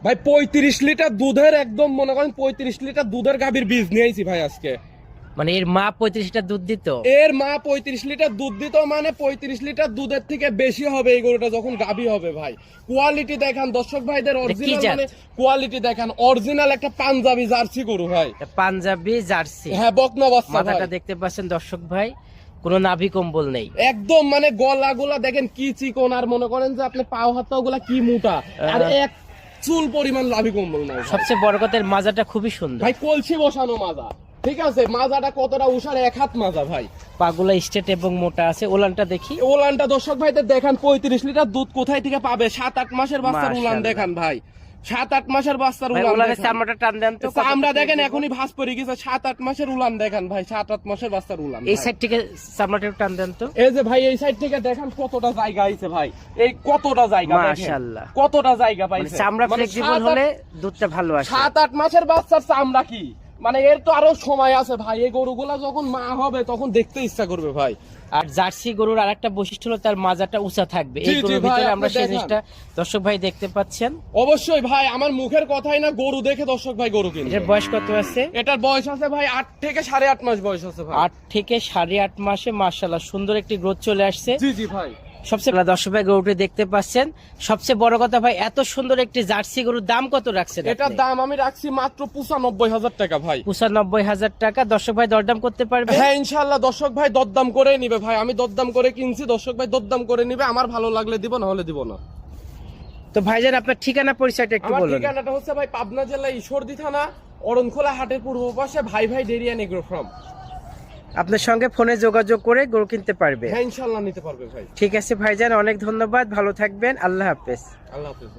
ভাই 35 লিটার দুধের একদম মনে করেন 35 লিটার দুধের গাভীর বীজ নিয়ে আইছি ভাই আজকে। মানে এর মা 35 লিটার দুধ দিত? এর মা 35 লিটার দুধ দিত, মানে 35 লিটার দুধের থেকে বেশি হবে এই গরুটা যখন গাভী হবে ভাই। কোয়ালিটি দেখান দর্শক ভাইদের, অরিজিনাল মানে কোয়ালিটি দেখান, অরিজিনাল একটা পাঞ্জাবি জার্সি গরু ভাই। পাঞ্জাবি জার্সি, হ্যাঁ বকনা বাচ্চা। মাথাটা দেখতে পাচ্ছেন দর্শক ভাই, কোনো নাভি কম্বল নেই একদম, মানে গলাগুলা দেখেন কি চিকন, আর মনে করেন যে আপনি পাও হাত গুলা কি মোটা, আর এক চুল পরিমাণ নাভি কম্বল নাই। সবচেয়ে বড় কথা এর মাজাটা খুবই সুন্দর ভাই, কলসি বসানো মাজা, ঠিক আছে? মাজাটা কতটা উষার, এক হাত মাজা ভাই। পাগুলা স্ট্রেট এবং মোটা আছে। ওলানটা দেখি, ওলানটা দর্শক ভাইদের দেখান, 35 লিটার দুধ কোথায় থেকে পাবে? 7-8 মাসের বাচ্চার উলান দেখান ভাই, 7-8 মাসের বাচ্চার উলান। চামড়াটা টান দেন তো, আমরা দেখেন এখনই ভাঁজ পড়ে গেছে। 7-8 মাসের উলান দেখান ভাই, 7-8 মাসের বাচ্চার উলান। এই সাইড থেকে চামড়াটা টান দেন তো। এই যে ভাই এই সাইড থেকে দেখেন কতটা জায়গা আইছে ভাই, এই কতটা জায়গা দেখেন, মাশাআল্লাহ কতটা জায়গা পাইছে। চামড়া ফ্লেক্সিবল হলে দুধটা ভালো আসে। 7-8 মাসের বাচ্চার চামড়া কি, মানে এর তো আরো সময় আছে ভাই। এই গরুগুলা যখন মা হবে তখন দেখতে ইচ্ছা করবে ভাই। আর জার্সি গরুর আরেকটা বৈশিষ্ট্য হলো তার মাজাটা উঁচা থাকবে। এই গরুর ভিতরে আমরা সেই জিনিসটা দর্শক ভাই দেখতে পাচ্ছেন। অবশ্যই ভাই, আমার মুখের কথাই না, গরু দেখে দর্শক ভাই গরু কিনবে। এর বয়স কত আছে? এটার বয়স আছে ভাই 8 থেকে 8.5 মাস বয়স আছে ভাই। 8 থেকে 8.5 মাসে মাশাআল্লাহ সুন্দর একটি গ্রোথ চলে আসছে। জি জি ভাই। সবচেয়ে দর্শক ভাই গরুটি দেখতে পাচ্ছেন। সবচেয়ে বড় কথা ভাই, এত সুন্দর একটি জার্সি গরুর দাম কত রাখছেন? এটার দাম আমি রাখছি মাত্র 95,000 টাকা ভাই। 95,000 টাকা। দর্শক ভাই দরদাম করতে পারবে? হ্যাঁ ইনশাআল্লাহ, দর্শক ভাই দরদাম করে নিবে ভাই। আমি দরদাম করে কিনছি, দর্শক ভাই দরদাম করে নিবে। আমার ভালো লাগলে দিব, না হলে দিব না। তো ভাইজান আপনার ঠিকানা পরিচয়টা একটু আমার বলুন। ঠিকানাটা হচ্ছে ভাই পাবনা জেলা ঈশ্বরদী থানা, অরণখোলা হাটের পূর্ব পাশে ভাই ভাই ডেইরি এন্ড এগ্রো ফার্ম। আপনার সঙ্গে ফোনে যোগাযোগ করে গরু কিনতে পারবে। হ্যাঁ ইনশাআল্লাহ নিতে পারবে ভাই। ঠিক আছে ভাইজান, অনেক ধন্যবাদ, ভালো থাকবেন, আল্লাহ হাফেজ। আল্লাহ হাফেজ।